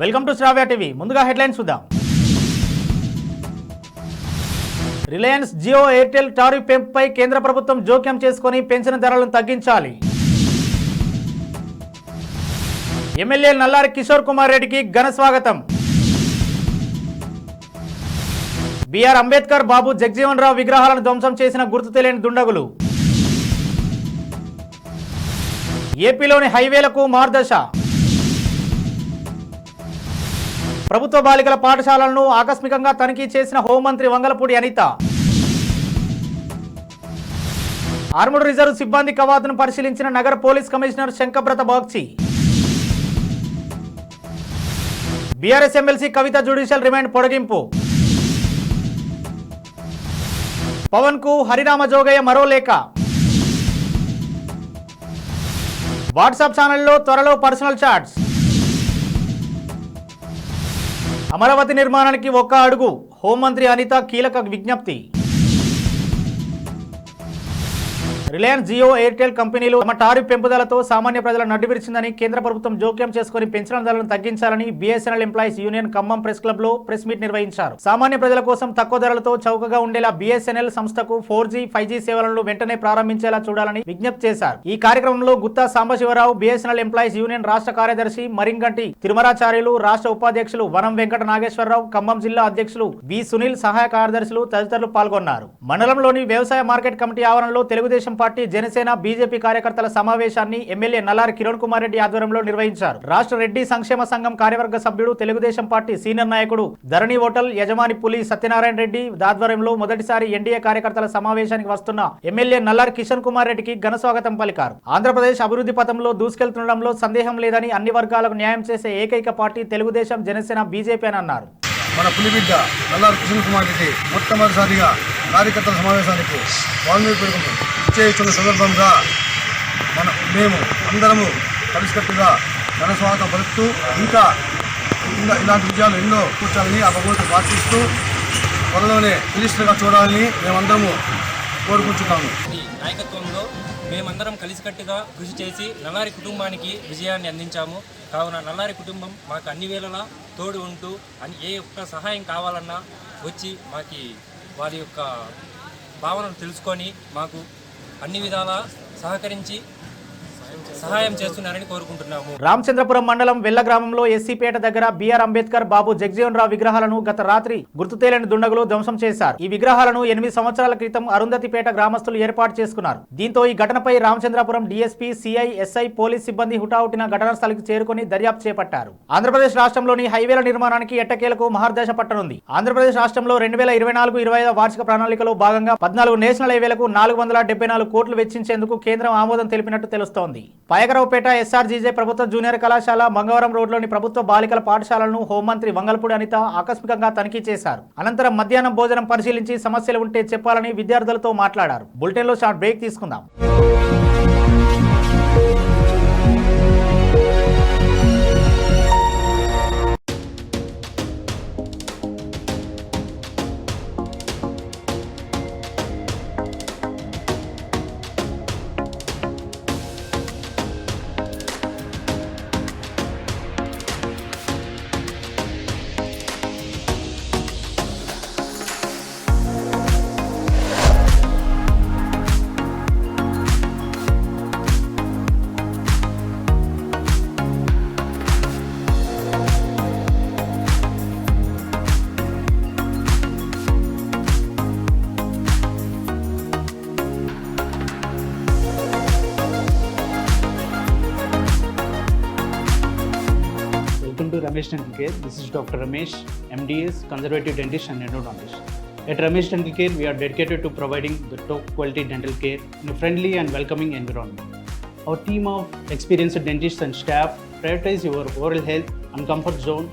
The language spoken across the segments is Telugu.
Welcome to Shravya TV. ముందుగా హెడ్లైన్స్ చూద్దాం. రిలయన్స్ జియో ఎయిర్టెల్ టారిఫ్ పెంపుపై కేంద్ర ప్రభుత్వం జోక్యం చేసుకొని పెంచిన ధరలను తగ్గించాలి. ఎమ్మెల్యే నల్లారి కిషోర్ కుమార్ రెడ్డికి ఘన స్వాగతం. బిఆర్ అంబేద్కర్, బాబు జగజీవన్ రావు విగ్రహాలను ధ్వంసం చేసిన గుర్తు తెలియని దుండగులు. ఏపీలోని హైవేలకు మార్గదర్శ. ప్రభుత్వ బాలికల పాఠశాలలను ఆకస్మికంగా తనిఖీ చేసిన హోంమంత్రి వంగలపూడి అనిత. ఆర్ముడ్ రిజర్వ్ సిబ్బంది కవాతును పరిశీలించిన నగర police commissioner Shankhabrata Bagchi. BRS MLC Kavitha judicial remand పొడిగింపు. పవన్ కు హరిరామ జోగయ్య మరో లేఖ. వాట్సాప్ ఛానల్లో త్వరలో పర్సనల్ చాట్స్. అమరావతి నిర్మాణానికి ఒక్క అడుగు, హోంమంత్రి అనిత కీలక విజ్ఞప్తి. రిలయన్స్ జియో ఎయిర్టెల్ కంపెనీలు తమ టారిఫ్ పెంపుదలతో సామాన్య ప్రజల నడ్డివిరిచిందని కేంద్ర ప్రభుత్వం జోక్యం చేసుకుని పెంచిన ధరలను తగ్గించాలని BSNL employees union Khammam press club లో ప్రెస్ మీట్ నిర్వహించారు. సామాన్య ప్రజల కోసం తక్కువ ధరలతో చౌకగా ఉండేలా బీఎస్ఎన్ఎల్ సంస్థకు 4G, 5G సేవలను వెంటనే ప్రారంభించేలా చూడాలని విజ్ఞప్తి చేశారు. ఈ కార్యక్రమంలో Gutta Sambasivarao, BSNL employees union రాష్ట్ర కార్యదర్శి మరింగంటి తిరుమరాచార్యులు, రాష్ట్ర ఉపాధ్యక్షులు వనం వెంకట నాగేశ్వరరావు, ఖమ్మం జిల్లా అధ్యక్షులు వి సునీల్, సహాయ కార్యదర్శులు తదితరులు పాల్గొన్నారు. మండలంలోని వ్యవసాయ మార్కెట్ కమిటీ ఆవరణలో తెలుగుదేశం పార్టీ, జనసేన, బీజేపీ కార్యకర్తల సమావేశాన్ని ఎమ్మెల్యే నల్లారి కిరణ్ కుమార్ రెడ్డి ఆధ్వర్యంలో నిర్వహించారు. రాష్ట్ర రెడ్డి సంక్షేమ సంఘం కార్యవర్గ సభ్యుడు, తెలుగుదేశం పార్టీ సీనియర్ నాయకుడు, ధరణి హోటల్ యజమాని పులి సత్యనారాయణ రెడ్డి ఆధ్వర్యంలో మొదటిసారి ఎన్డీఏ కార్యకర్తల సమావేశానికి వస్తున్న ఎమ్మెల్యే నల్లారి కిషన్ కుమార్ రెడ్డికి ఘన స్వాగతం పలికారు. ఆంధ్రప్రదేశ్ అభివృద్ధి పథంలో దూసుకెళ్తుండడంలో సందేహం లేదని, అన్ని వర్గాలకు న్యాయం చేసే ఏకైక పార్టీ తెలుగుదేశం, జనసేన, బీజేపీ అని అన్నారు. మన పులిబిడ్డ నల్లారి కిషన్ కుమార్ రెడ్డి మొట్టమొదటిసారిగా కార్యకర్తల సమావేశానికి వాల్మీకి ఇచ్చేస్తున్న సందర్భంగా మేము అందరము కలిసికట్టుగా ఘన స్వాగతం పలుకుతూ ఇంకా ఇలాంటి విజయాలు ఎన్నో కూర్చోాలని ఆ భగవంతుడు ప్రార్థిస్తూ త్వరలోనే మినిస్టర్గా చూడాలని మేమందరము కోరుకుంటున్నాము. ఈ నాయకత్వంలో మేమందరం కలిసికట్టుగా కృషి చేసి నల్లారి కుటుంబానికి విజయాన్ని అందించాము. కావున నల్లారి కుటుంబం మాకు అన్ని వేళలా తోడు ఉంటూ ఏ ఒక్క సహాయం కావాలన్నా వచ్చి మాకు వారి యొక్క భావనను తెలుసుకొని మాకు అన్ని విధాలా సహకరించి సహాయం చేస్తున్నారని కోరుకుంటున్నాము. రామచంద్రపురం మండలం వెల్ల గ్రామంలో ఎస్సీపేట దగ్గర బిఆర్ అంబేద్కర్, బాబు జగజీవన్ రావు విగ్రహాలను గత రాత్రి గుర్తు తెలియని దుండగులు ధ్వంసం చేశారు. ఈ విగ్రహాలను 8 సంవత్సరాల క్రితం అరుంధతిపేట గ్రామస్తులు ఏర్పాటు చేసుకున్నారు. దీంతో ఈ ఘటనపై Ramachandrapuram DSP, CI, SI, police సిబ్బంది హుటాహుటిన ఘటనా స్థలికి చేరుకుని దర్యాప్తు చేపట్టారు. ఆంధ్రప్రదేశ్ రాష్ట్రంలోని హైవేల నిర్మాణానికి ఎట్టకేలకు మహర్దశ పట్టనుంది. ఆంధ్రప్రదేశ్ రాష్ట్రంలో 2024-25 వార్షిక ప్రణాళికలో భాగంగా 14 నేషనల్ హైవేలకు 474 కోట్లు వెచ్చించేందుకు కేంద్రం ఆమోదం తెలిపినట్టు తెలుస్తోంది. పాయకరావుపేట ఎస్ఆర్జీజే ప్రభుత్వ జూనియర్ కళాశాల, మంగవరం రోడ్లోని ప్రభుత్వ బాలికల పాఠశాలను హోంమంత్రి వంగలపూడి అనిత ఆకస్మికంగా తనిఖీ చేశారు. అనంతరం మధ్యాహ్నం భోజనం పరిశీలించి సమస్యలు ఉంటే చెప్పాలని విద్యార్థులతో మాట్లాడారు. బులెటిన్లో షార్ట్ బ్రేక్ తీసుకుందాం. Welcome to Ramesh Dental Care. This is Dr. Ramesh, MDS, Conservative Dentist and Endodontist. At Ramesh Dental Care, we are dedicated to providing the top quality dental care in a friendly and welcoming environment. Our team of experienced dentists and staff prioritize your oral health and comfort zone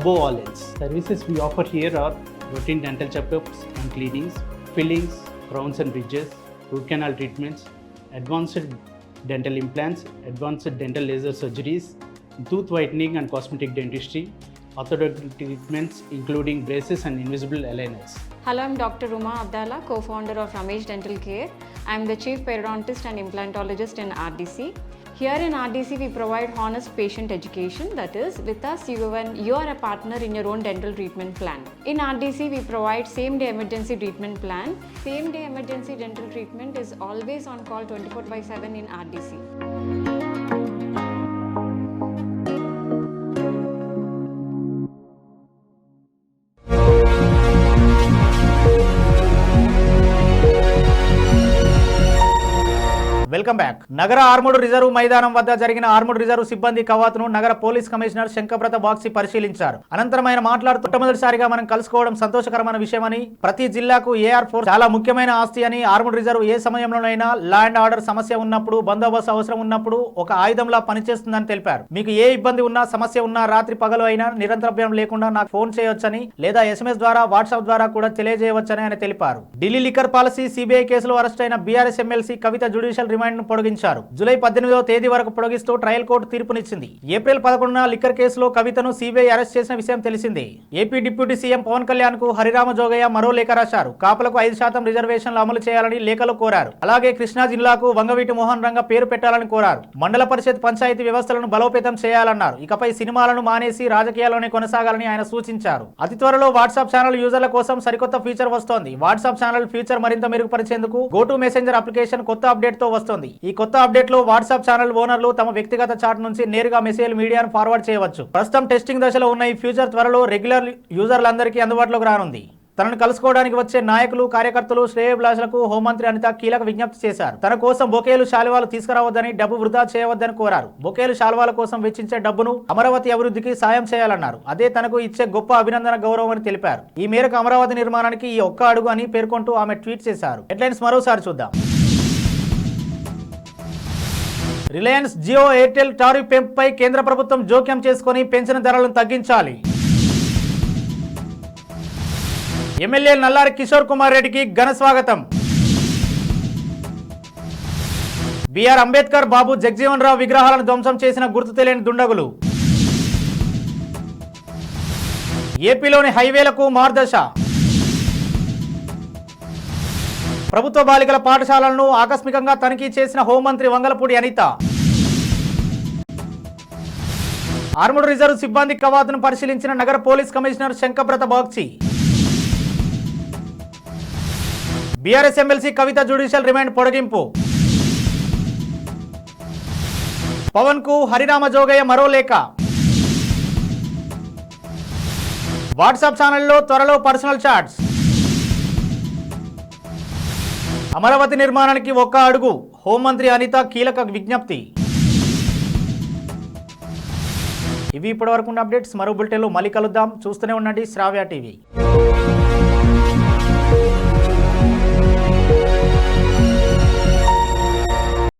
above all else. Services we offer here are routine dental checkups and cleanings, fillings, crowns and bridges, root canal treatments, advanced dental implants, advanced dental laser surgeries, tooth whitening and cosmetic dentistry, orthodontic treatments including braces and invisible aligners. Hello, I'm Dr. Ruma Abdallah, co-founder of Ramesh Dental Care. I'm the chief periodontist and implantologist in RDC. Here in RDC, we provide honest patient education. That is, with us, you are a partner in your own dental treatment plan. In RDC, we provide same-day emergency treatment plan. Same-day emergency dental treatment is always on call 24/7 in RDC. Welcome back. నగర ఆర్ముడ్ రిజర్వ్ మైదానం వద్ద జరిగిన ఆర్ముడ్ రిజర్వ్ సిబ్బంది కవాతును నగర పోలీస్ కమిషనర్ శంకబ్రత బాక్సి పరిశీలించారు. అనంతరం ఆయన మాట్లాడుతూ మొట్టమొదటిసారిగా మనం కలుసుకోవడం సంతోషకరమైన విషయమని, ప్రతి జిల్లాకు ఏఆర్ ఫోర్స్ చాలా ముఖ్యమైన ఆస్తి అని, ఆర్ముడ్ రిజర్వ్ ఏ సమయంలోనైనా లా అండ్ ఆర్డర్ సమస్య ఉన్నప్పుడు, బందోబస్తు అవసరం ఉన్నప్పుడు ఒక ఆయుధంలా పనిచేస్తుందని తెలిపారు. మీకు ఏ ఇబ్బంది ఉన్నా, సమస్య ఉన్నా, రాత్రి పగలు అయినా నిరంతరభ్యం లేకుండా నాకు ఫోన్ చేయవచ్చని, లేదా SMS ద్వారా, వాట్సాప్ ద్వారా కూడా తెలియజేయవచ్చని ఆయన తెలిపారు. ఢిల్లీ లిక్కర్ పాలసీ, CBI కేసులో అరెస్ట్ అయిన BRS MLC Kavitha judicial remand ను పొడిగించారు. జూలై 18వ తేదీ వరకు పొడిగిస్తూ ట్రయల్ కోర్టు తీర్పునిచ్చింది. ఏప్రిల్ 11న లిక్కర్ కేసులో కవితను CBI అరెస్ట్ చేసిన విషయం తెలిసిందే. AP deputy CM Pawan Kalyan కు హరిరామ జోగయ్య మరో లేఖ రాశారు. కాపులకు 5% రిజర్వేషన్లు అమలు చేయాలని లేఖలో కోరారు. అలాగే కృష్ణా జిల్లాకు వంగవీటి మోహన్ రంగ పేరు పెట్టాలని కోరారు. మండల పరిషత్, పంచాయతీ వ్యవస్థలను బలోపేతం చేయాలన్నారు. ఇకపై సినిమాలను మానేసి రాజకీయాల్లోనే కొనసాగాలని ఆయన సూచించారు. అతి త్వరలో వాట్సాప్ ఛానల్ యూజర్ల కోసం సరికొత్త ఫీచర్ వస్తోంది. వాట్సాప్ ఛానల్ ఫీచర్ మరింత మెరుగుపరిచేందుకు గోటు మెసెంజర్ అప్లికేషన్ కొత్త అప్డేట్ తో వస్తోంది. ఈ కొత్త అప్డేట్ లో వాట్సాప్ ఛానల్ ఓనర్లు తమ వ్యక్తిగత చాట్ నుంచి నేరుగా మెసేజ్ మీడియాను ఫార్వర్డ్ చేయవచ్చు. ప్రస్తుతం టెస్టింగ్ దశలో ఉన్న ఈ ఫ్యూచర్ త్వరలో రెగ్యులర్ యూజర్లందరికీ అందుబాటులోకి రానుంది. తనను కలుసుకోవడానికి వచ్చే నాయకులు, కార్యకర్తలు, శ్రేయోభిలాషులకు హోంమంత్రి అనిత కీలక విజ్ఞప్తి చేశారు. తన కోసం బొకేలు, శాలువాలు తీసుకురావద్దని, డబ్బు వృధా చేయవద్దని కోరారు. బొకేలు, శాలువాల కోసం వెచ్చించే డబ్బును అమరావతి అభివృద్ధికి సాయం చేయాలన్నారు. అదే తనకు ఇచ్చే గొప్ప అభినందన, గౌరవం అని తెలిపారు. ఈ మేరకు అమరావతి నిర్మాణానికి ఈ ఒక్క అడుగు అని పేర్కొంటూ ఆమె ట్వీట్ చేశారు. హెడ్లైన్స్ మరోసారి చూద్దాం. రిలయన్స్ జియో ఎయిర్టెల్ టారిఫ్ పెంపుపై కేంద్ర ప్రభుత్వం జోక్యం చేసుకుని పెంచిన ధరలను తగ్గించాలి. ఎమ్మెల్యే నల్లారి కిషోర్ కుమార్ రెడ్డికి ఘన స్వాగతం. బిఆర్ అంబేద్కర్, బాబు జగజీవన్ రావు విగ్రహాలను ధ్వంసం చేసిన గుర్తు తెలియని దుండగులు. ఏపీలోని హైవేలకు మార్దశ. ప్రభుత్వ బాలికల పాఠశాలలను ఆకస్మికంగా తనిఖీ చేసిన హోంమంత్రి వంగలపూడి అనిత. ఆర్ముడ్ రిజర్వ్ సిబ్బంది కవాతును పరిశీలించిన నగర police commissioner Shankhabrata Bagchi. BRS MLC Kavitha judicial remand పొడిగింపు. పవన్ కు హరిరామ జోగయ్య మరో లేఖ. వాట్సాప్ ఛానల్లో త్వరలో పర్సనల్ చాట్స్. అమరావతి నిర్మాణానికి ఒక్క అడుగు, హోంమంత్రి అనిత కీలక విజ్ఞప్తి. ఇవి ఇప్పటివరకు ఉన్న అప్డేట్స్. మరో బులెటిన్లో మళ్ళీ కలుద్దాం. చూస్తూనే ఉండండి శ్రావ్య టీవీ.